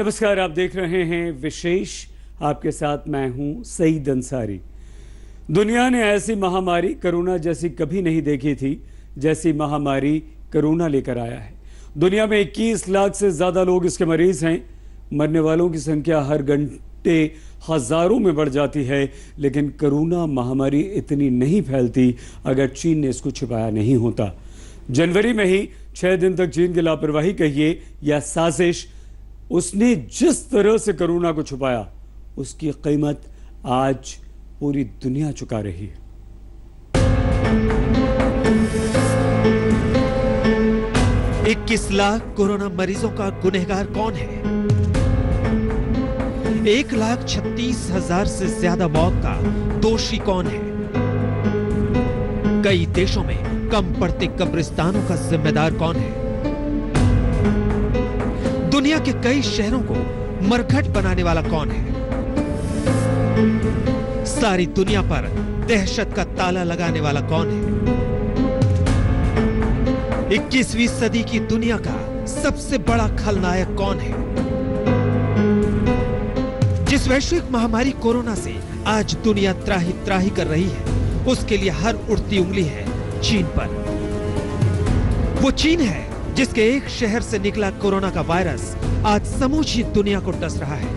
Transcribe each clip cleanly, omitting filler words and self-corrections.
नमस्कार, आप देख रहे हैं विशेष। आपके साथ मैं हूं सईद अंसारी। दुनिया ने ऐसी महामारी कोरोना जैसी कभी नहीं देखी थी जैसी महामारी कोरोना लेकर आया है। दुनिया में 21 लाख से ज्यादा लोग इसके मरीज हैं। मरने वालों की संख्या हर घंटे हजारों में बढ़ जाती है, लेकिन कोरोना महामारी इतनी नहीं फैलती अगर चीन ने इसको छिपाया नहीं होता। जनवरी में ही 6 दिन तक चीन की लापरवाही कहिए या साजिश, उसने जिस तरह से कोरोना को छुपाया उसकी कीमत आज पूरी दुनिया चुका रही है। इक्कीस लाख कोरोना मरीजों का गुनहगार कौन है? 1,36,000 से ज्यादा मौत का दोषी कौन है? कई देशों में कम पड़ते कब्रिस्तानों का जिम्मेदार कौन है? दुनिया के कई शहरों को मरघट बनाने वाला कौन है? सारी दुनिया पर दहशत का ताला लगाने वाला कौन है? 21वीं सदी की दुनिया का सबसे बड़ा खलनायक कौन है? जिस वैश्विक महामारी कोरोना से आज दुनिया त्राही त्राही कर रही है, उसके लिए हर उठती उंगली है चीन पर। वो चीन है जिसके एक शहर से निकला कोरोना का वायरस आज समूची दुनिया को डस रहा है।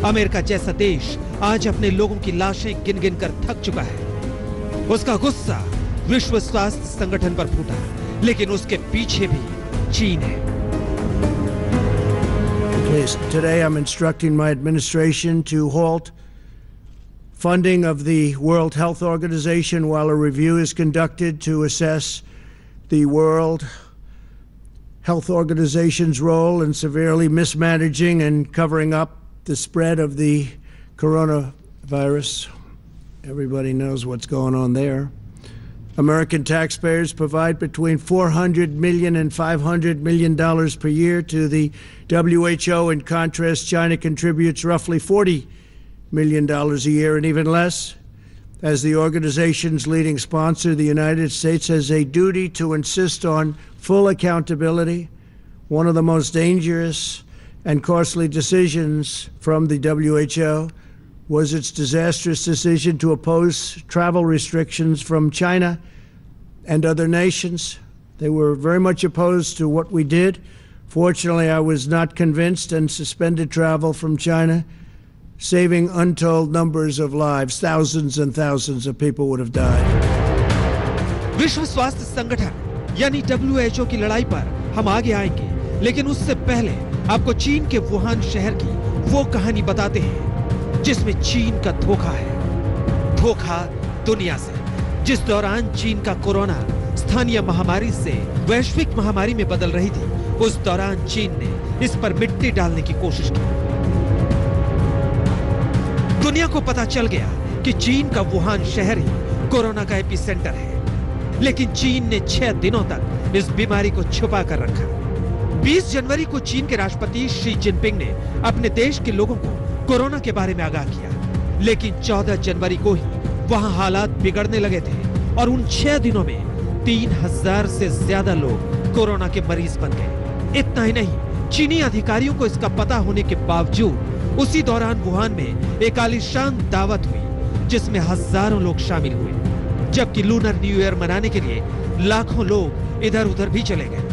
अमेरिका जैसा देश आज अपने लोगों की लाशें गिन गिन कर थक चुका है। उसका गुस्सा विश्व स्वास्थ्य संगठन पर फूटा, लेकिन उसके पीछे भी चीन है। Today I'm instructing my administration to halt funding of the World Health Organization while a review is conducted to assess the World Health Organization's role in severely mismanaging and covering up the spread of the coronavirus. Everybody knows what's going on there. American taxpayers provide between $400 million and $500 million per year to the WHO. In contrast, China contributes roughly $40 million a year, and even less. As the organization's leading sponsor, the United States has a duty to insist on full accountability. One of the most dangerous and costly decisions from the WHO was its disastrous decision to oppose travel restrictions from China and other nations. They were very much opposed to what we did. Fortunately, I was not convinced and suspended travel from China, saving untold numbers of lives. Thousands and thousands of people would have died. विश्व स्वास्थ्य संगठन यानी WHO की लड़ाई पर हम आगे आएंगे, लेकिन उससे पहले आपको चीन के वुहान शहर की वो कहानी बताते हैं जिसमें चीन का धोखा है। धोखा दुनिया से। जिस दौरान चीन का कोरोना स्थानीय महामारी से वैश्विक महामारी में बदल रही थी, उस दौरान चीन ने इस पर मिट्टी डालने की कोशिश की। दुनिया को पता चल गया कि चीन का वुहान शहर ही कोरोना का एपिसेंटर है, लेकिन चीन ने 6 दिनों तक इस बीमारी को छुपा कर रखा। 20 जनवरी को चीन के राष्ट्रपति शी जिनपिंग ने अपने देश के लोगों को कोरोना के बारे में आगाह किया, लेकिन 14 जनवरी को ही वहां हालात बिगड़ने लगे थे और उन 6 दिनों में 3000 से ज्यादा लोग कोरोना के मरीज बन गए। इतना ही नहीं, चीनी अधिकारियों को इसका पता होने के बावजूद उसी दौरान वुहान में एक आलीशान दावत हुई जिसमें हजारों लोग शामिल हुए, जबकि लूनर न्यू ईयर मनाने के लिए लाखों लोग इधर उधर भी चले गए।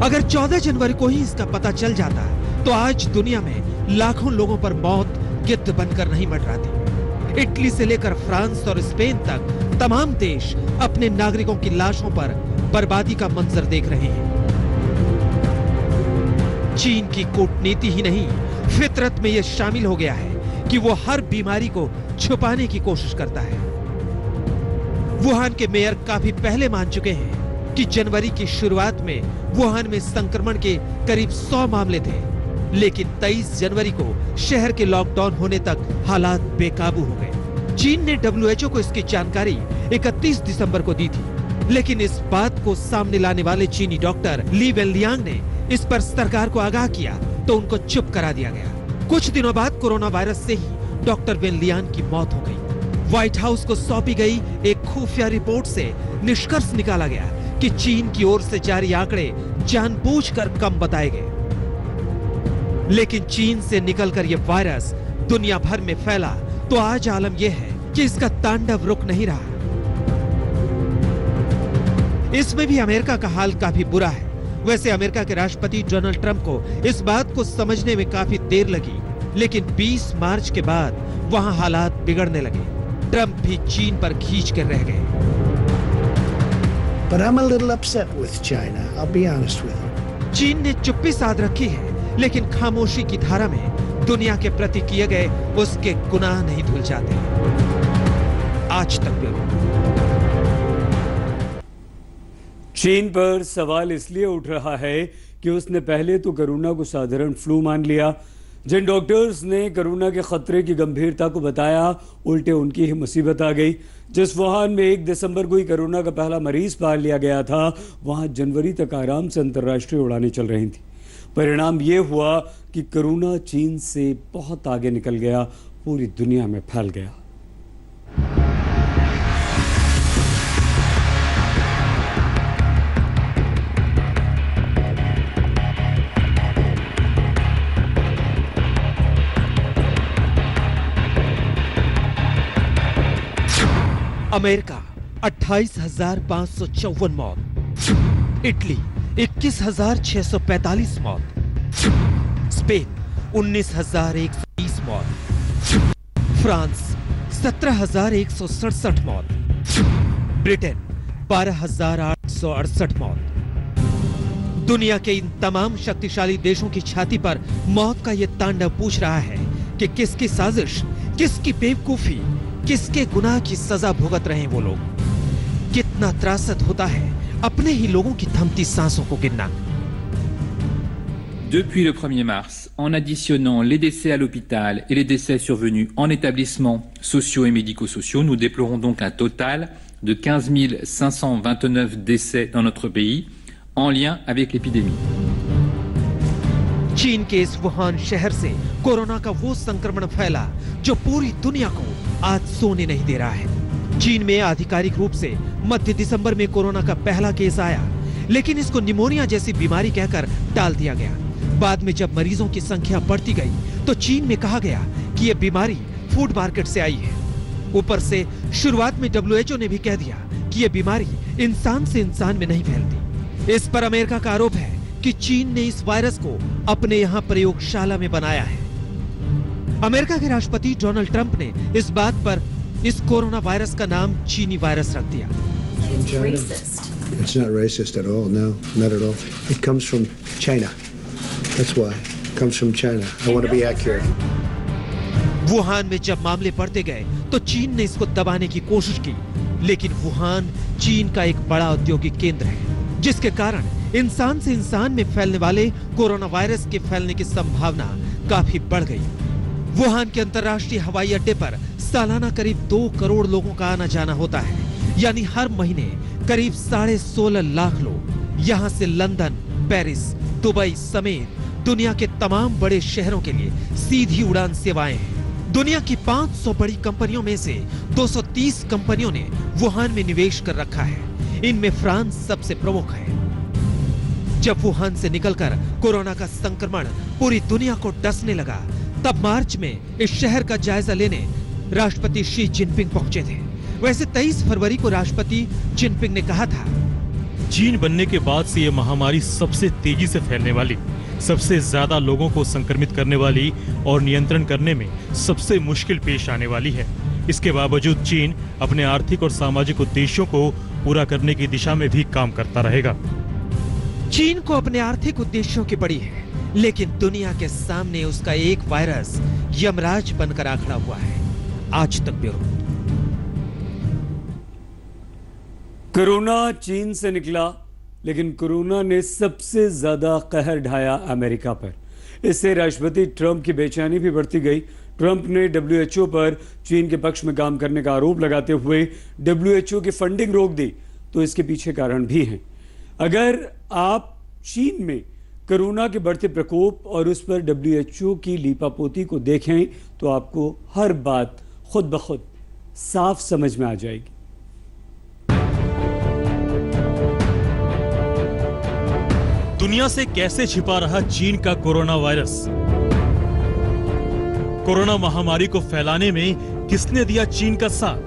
अगर 14 जनवरी को ही इसका पता चल जाता तो आज दुनिया में लाखों लोगों पर मौत गिद्ध बनकर नहीं मंडराती। इटली से लेकर फ्रांस और स्पेन तक तमाम देश अपने नागरिकों की लाशों पर बर्बादी का मंजर देख रहे हैं। चीन की कूटनीति ही नहीं, फितरत में यह शामिल हो गया है कि वो हर बीमारी को छुपाने की कोशिश करता है। वुहान के मेयर काफी पहले मान चुके हैं कि जनवरी की शुरुआत में वुहान में संक्रमण के करीब 100 मामले थे, लेकिन 23 जनवरी को शहर के लॉकडाउन होने तक हालात बेकाबू हो गए। चीन ने WHO को इसकी जानकारी 31 दिसंबर को दी थी, लेकिन इस बात को सामने लाने वाले चीनी डॉक्टर ली वेनलियांग ने इस पर सरकार को आगाह किया तो उनको चुप करा दिया गया। कुछ दिनों बाद कोरोना वायरस से ही डॉक्टर वेनलियांग की मौत हो गई। व्हाइट हाउस को सौंपी गई एक खुफिया रिपोर्ट से निष्कर्ष निकाला गया कि चीन की ओर से जारी आंकड़े जानबूझकर कम बताए गए, लेकिन चीन से निकलकर यह वायरस दुनिया भर में फैला तो आज आलम यह है कि इसका तांडव रुक नहीं रहा। इसमें भी अमेरिका का हाल काफी बुरा है। वैसे अमेरिका के राष्ट्रपति डोनाल्ड ट्रंप को इस बात को समझने में काफी देर लगी, लेकिन 20 मार्च के बाद वहां हालात बिगड़ने लगे। ट्रंप भी चीन पर खींच कर रह गए। But I'm a little upset with China, I'll be honest with you. चीन ने चुप्पी साध रखी है, लेकिन खामोशी की धारा में दुनिया के प्रति किए गए उसके गुनाह नहीं धुल जाते। आज तक ब्यूरो। चीन पर सवाल इसलिए उठ रहा है कि उसने पहले तो कोरोना को साधारण फ्लू मान लिया। जिन डॉक्टर्स ने कोरोना के खतरे की गंभीरता को बताया, उल्टे उनकी ही मुसीबत आ गई। जिस वुहान में 1 दिसंबर को ही कोरोना का पहला मरीज पाल लिया गया था, वहां जनवरी तक आराम से अंतर्राष्ट्रीय उड़ानें चल रही थी। परिणाम ये हुआ कि कोरोना चीन से बहुत आगे निकल गया, पूरी दुनिया में फैल गया। अमेरिका 28,554 मौत, इटली 21,645 मौत, स्पेन 19,120 मौत, फ्रांस 17,167 मौत, ब्रिटेन 12,868 मौत। दुनिया के इन तमाम शक्तिशाली देशों की छाती पर मौत का यह तांडव पूछ रहा है कि किसकी साजिश, किसकी बेवकूफी, किसके गुनाह की सजा भुगत रहे हैं वो लोग। कितना त्रासद होता है अपने ही लोगों की थमती सांसों को गिनना। Depuis le 1er mars, en additionnant les décès à l'hôpital et les décès survenus en établissements sociaux et médico-sociaux, nous déplorons donc un total de 15 529 décès dans notre pays en lien avec l'épidémie. चीन के इस Wuhan शहर से corona का वो संक्रमण फैला जो पूरी दुनिया को आज सोने नहीं दे रहा है। चीन में आधिकारिक रूप से मध्य दिसंबर में कोरोना का पहला केस आया, लेकिन इसको निमोनिया जैसी बीमारी कहकर टाल दिया गया। बाद में जब मरीजों की संख्या बढ़ती गई तो चीन में कहा गया कि यह बीमारी फूड मार्केट से आई है। ऊपर से शुरुआत में WHO ने भी कह दिया कि यह बीमारी इंसान से इंसान में नहीं फैलती। इस पर अमेरिका का आरोप है कि चीन ने इस वायरस को अपने यहाँ प्रयोगशाला में बनाया है। अमेरिका के राष्ट्रपति डोनाल्ड ट्रंप ने इस बात पर इस कोरोना वायरस का नाम चीनी वायरस रख दिया। It's racist. It's not racist at all, no, not at all. It comes from China. That's why. It comes from China. I want to be accurate. Wuhan में जब मामले बढ़ते गए तो चीन ने इसको दबाने की कोशिश की, लेकिन वुहान चीन का एक बड़ा औद्योगिक केंद्र है, जिसके कारण इंसान से इंसान में फैलने वाले कोरोना वायरस के फैलने की संभावना काफी बढ़ गई। वुहान के अंतर्राष्ट्रीय हवाई अड्डे पर सालाना करीब 2 करोड़ लोगों का आना जाना होता है, यानी हर महीने करीब 16.5 लाख लोग यहां से लंदन, पेरिस, दुबई समेत दुनिया के तमाम बड़े शहरों के लिए सीधी उड़ान सेवाएं हैं। दुनिया की 500 बड़ी कंपनियों में से 230 कंपनियों ने वुहान में निवेश कर रखा है। इनमें फ्रांस सबसे प्रमुख है। जब वुहान से निकलकर कोरोना का संक्रमण पूरी दुनिया को डसने लगा, तब मार्च में इस शहर का जायजा लेने राष्ट्रपति शी जिनपिंग पहुंचे थे। वैसे 23 फरवरी को राष्ट्रपति जिनपिंग ने कहा था, चीन बनने के बाद से यह महामारी सबसे तेजी से फैलने वाली, सबसे ज्यादा लोगों को संक्रमित करने वाली और नियंत्रण करने में सबसे मुश्किल पेश आने वाली है। इसके बावजूद चीन अपने आर्थिक और सामाजिक उद्देश्यों को पूरा करने की दिशा में भी काम करता रहेगा। चीन को अपने आर्थिक उद्देश्यों की पड़ी है, लेकिन दुनिया के सामने उसका एक वायरस यमराज बनकर आ खड़ा हुआ है। आज तक ब्यूरो। कोरोना चीन से निकला, लेकिन कोरोना ने सबसे ज्यादा कहर ढाया अमेरिका पर। इससे राष्ट्रपति ट्रंप की बेचैनी भी बढ़ती गई। ट्रंप ने WHO पर चीन के पक्ष में काम करने का आरोप लगाते हुए WHO की फंडिंग रोक दी, तो इसके पीछे कारण भी हैं। अगर आप चीन में कोरोना के बढ़ते प्रकोप और उस पर WHO की लीपापोती को देखें तो आपको हर बात खुद ब खुद साफ समझ में आ जाएगी। दुनिया से कैसे छिपा रहा चीन का कोरोना वायरस? कोरोना महामारी को फैलाने में किसने दिया चीन का साथ?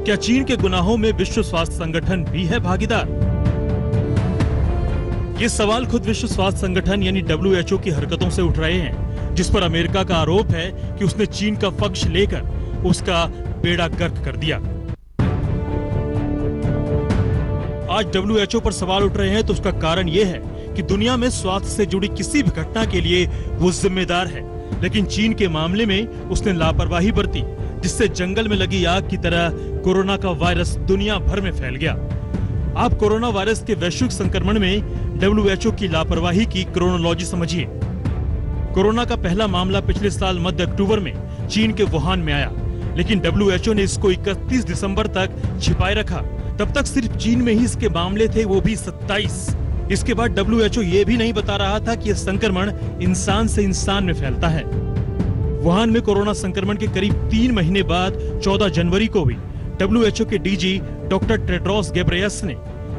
क्या चीन के गुनाहों में विश्व स्वास्थ्य संगठन भी है भागीदार? ये सवाल खुद विश्व स्वास्थ्य संगठन यानी WHO की हरकतों से उठ रहे हैं, जिस पर अमेरिका का आरोप है कि उसने चीन का पक्ष लेकर उसका बेड़ा गर्क कर दिया। आज WHO पर सवाल उठ रहे हैं तो उसका कारण यह है कि दुनिया में स्वास्थ्य से जुड़ी किसी भी घटना के लिए वो जिम्मेदार है, लेकिन चीन के मामले में उसने लापरवाही बरती, जिससे जंगल में लगी आग की तरह कोरोना का वायरस दुनिया भर में फैल गया। आप कोरोना वायरस के वैश्विक संक्रमण में WHO की लापरवाही की क्रोनोलॉजी समझिए। कोरोना का पहला मामला पिछले साल मध्य अक्टूबर में चीन के वुहान में आया, लेकिन WHO ने इसको 31 दिसंबर तक छिपाए रखा। तब तक सिर्फ चीन में ही इसके मामले थे, वो भी 27। इसके बाद WHO ये भी नहीं बता रहा था कि यह संक्रमण इंसान से इंसान में फैलता है। वुहान में कोरोना संक्रमण के करीब 3 महीने बाद 14 जनवरी को भी WHO के DG डॉक्टर टेड्रोस घेब्रेयेसस ने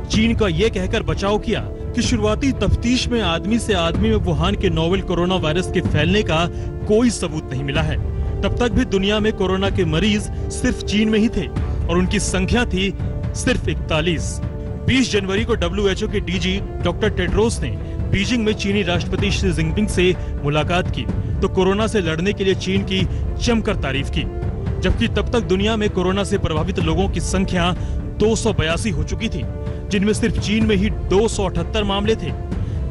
चीन का यह कहकर बचाव किया कि शुरुआती तफ्तीश में आदमी से आदमी में वुहान के नोवेल कोरोना वायरस के फैलने का कोई सबूत नहीं मिला है। तब तक भी दुनिया में कोरोना के मरीज सिर्फ चीन में ही थे और उनकी संख्या थी सिर्फ 41। 20 जनवरी को WHO के DG डॉक्टर टेड्रोस ने बीजिंग में चीनी राष्ट्रपति शी जिनपिंग से मुलाकात की तो कोरोना से लड़ने के लिए चीन की जमकर तारीफ की, जबकि तब तक दुनिया में कोरोना से प्रभावित लोगों की संख्या 282 हो चुकी थी, जिनमें सिर्फ चीन में ही 278 मामले थे।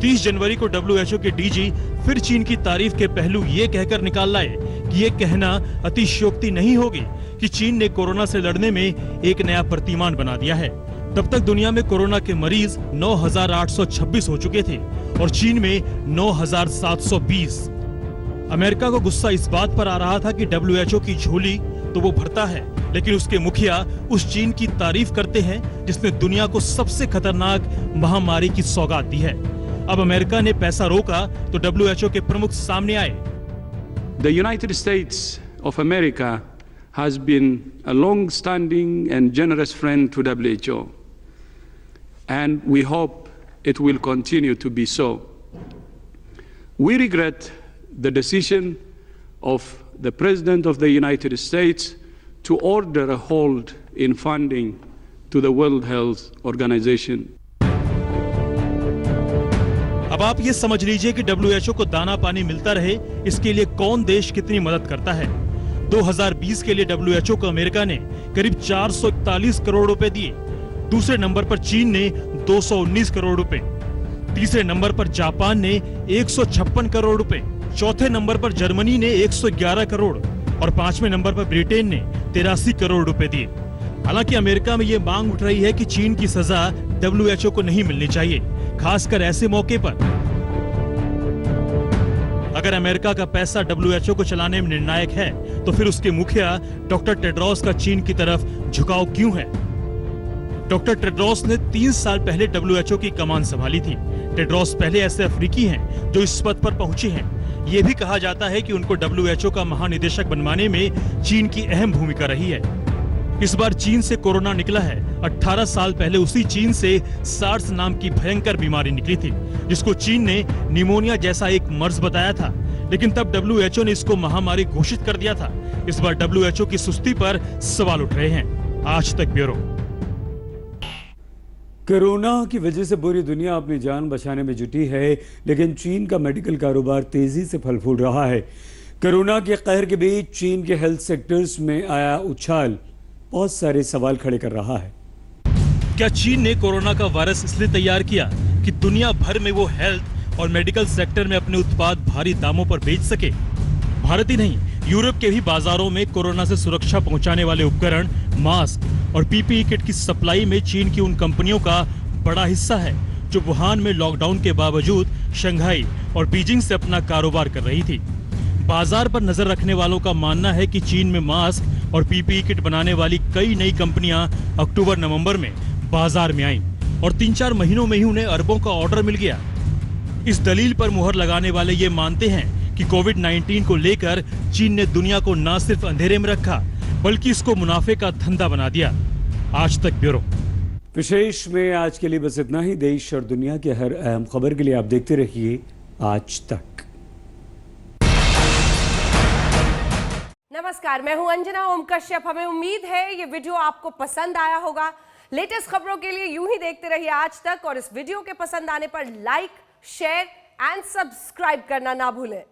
30 जनवरी को WHO के DG फिर चीन की तारीफ के पहलू ये कहकर निकाल लाए कि ये कहना अतिशयोक्ति नहीं होगी कि चीन ने कोरोना से लड़ने में एक नया प्रतिमान बना दिया है। तब तक दुनिया में कोरोना के मरीज 9,826 हो चुके थे और चीन में 9,720। अमेरिका को गुस्सा इस बात पर आ रहा था कि WHO की झोली तो वो भरता है, लेकिन उसके मुखिया उस चीन की तारीफ करते हैं जिसने दुनिया को सबसे खतरनाक महामारी की सौगात दी है। अब अमेरिका ने पैसा रोका तो WHO के प्रमुख सामने आए। The United States of America has been a long-standing and generous friend to WHO, and we hope it will continue to be so. We regret the decision of the President of the United States to order a hold in funding to the World Health Organization. अब आप ये समझ लीजिए कि WHO को दाना पानी मिलता रहे, इसके लिए कौन देश कितनी मदद करता है। 2020 के लिए WHO को अमेरिका ने करीब 441 करोड़ रुपए दिए। दूसरे नंबर पर चीन ने 219 करोड़ रुपए, तीसरे नंबर पर जापान ने 156 करोड़ रुपए, चौथे नंबर पर जर्मनी ने 111 करोड़ और 5वें नंबर पर ब्रिटेन ने 83 करोड़ रुपए दिए। हालांकि अमेरिका में ये मांग उठ रही है कि चीन की सजा WHO को नहीं मिलनी चाहिए, खासकर ऐसे मौके पर। अगर अमेरिका का पैसा WHO को चलाने में निर्णायक है तो फिर उसके मुखिया डॉक्टर टेड्रोस का चीन की तरफ झुकाव क्यों है? डॉक्टर टेड्रोस ने 3 साल पहले WHO की कमान संभाली थी। टेड्रोस पहले ऐसे अफ्रीकी हैं जो इस पद पर पहुंचे हैं। ये भी कहा जाता है कि उनको WHO का महानिदेशक बनवाने में चीन की अहम भूमिका रही है। इस बार चीन से कोरोना निकला है। 18 साल पहले उसी चीन से सार्स नाम की भयंकर बीमारी निकली थी, जिसको चीन ने निमोनिया जैसा एक मर्ज बताया था, लेकिन तब WHO ने इसको महामारी घोषित कर दिया था। इस बार WHO की सुस्ती पर सवाल उठ रहे हैं। आज तक ब्यूरो। कोरोना की वजह से पूरी दुनिया अपनी जान बचाने में जुटी है, लेकिन चीन का मेडिकल कारोबार तेजी से फल फूल रहा है। कोरोना के कहर के बीच चीन के हेल्थ सेक्टर्स में आया उछाल बहुत सारे सवाल खड़े कर रहा है। क्या चीन ने कोरोना का वायरस इसलिए तैयार किया कि दुनिया भर में वो हेल्थ और मेडिकल सेक्टर में अपने उत्पाद भारी दामों पर बेच सके? भारत ही नहीं, यूरोप के भी बाजारों में कोरोना से सुरक्षा पहुंचाने वाले उपकरण, मास्क और PPE किट की सप्लाई में चीन की उन कंपनियों का बड़ा हिस्सा है जो वुहान में लॉकडाउन के बावजूद शंघाई और बीजिंग से अपना कारोबार कर रही थी। बाजार पर नजर रखने वालों का मानना है कि चीन में मास्क और PPE किट बनाने वाली कई नई कंपनियां अक्टूबर-नवंबर में बाजार में आईं और 3-4 महीनों में ही उन्हें अरबों का ऑर्डर मिल गया। इस दलील पर मुहर लगाने वाले ये मानते हैं कि कोविड-19 को लेकर चीन ने दुनिया को न सिर्फ अंधेरे में रखा, बल्कि इसको मुनाफे का धंधा बना दिया। आज तक ब्यूरो। विशेष में आज के लिए बस इतना ही। देश और दुनिया की हर अहम खबर के लिए आप देखते रहिए आज तक। नमस्कार, मैं हूं अंजना ओम कश्यप। हमें उम्मीद है ये वीडियो आपको पसंद आया होगा। लेटेस्ट खबरों के लिए यूं ही देखते रहिए आज तक और इस वीडियो के पसंद आने पर लाइक, शेयर एंड सब्सक्राइब करना ना भूलें।